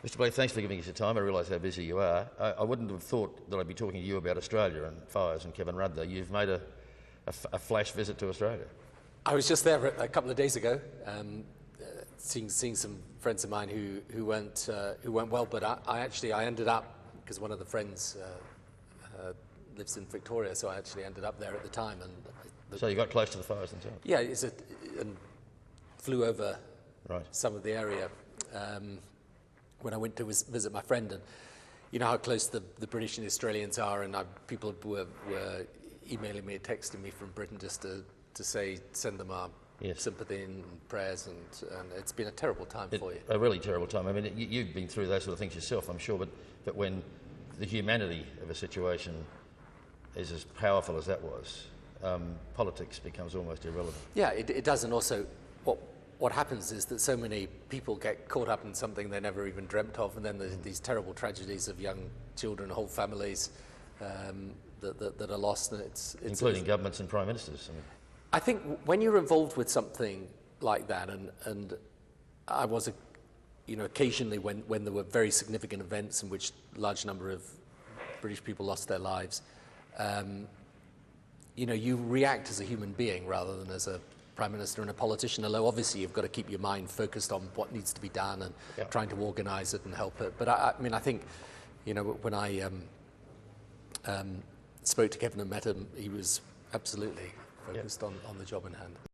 Mr. Blair, thanks for giving us your time. I realise how busy you are. I wouldn't have thought that I'd be talking to you about Australia and fires and Kevin Rudd, though. You've made a flash visit to Australia. I was just there a couple of days ago, seeing some friends of mine who went well. But I ended up, because one of the friends lives in Victoria, so I actually ended up there at the time. So you got close to the fires themselves? Yeah, and flew over some of the area when I went to visit my friend. And you know how close the British and the Australians are, and people were emailing me, texting me from Britain just to say send them our sympathy and prayers, and it's been a terrible time for you. A really terrible time. I mean, you've been through those sort of things yourself, I'm sure, but when the humanity of a situation is as powerful as that was, politics becomes almost irrelevant. Yeah, it does, and also what happens is that so many people get caught up in something they never even dreamt of, and then there's these terrible tragedies of young children, whole families that are lost, and including governments and prime ministers. I think when you're involved with something like that, and I was, occasionally when there were very significant events in which a large number of British people lost their lives, you react as a human being rather than as a prime minister and a politician, although obviously you've got to keep your mind focused on what needs to be done and trying to organise it and help it. But I think, when I spoke to Kevin and met him, he was absolutely focused on the job in hand.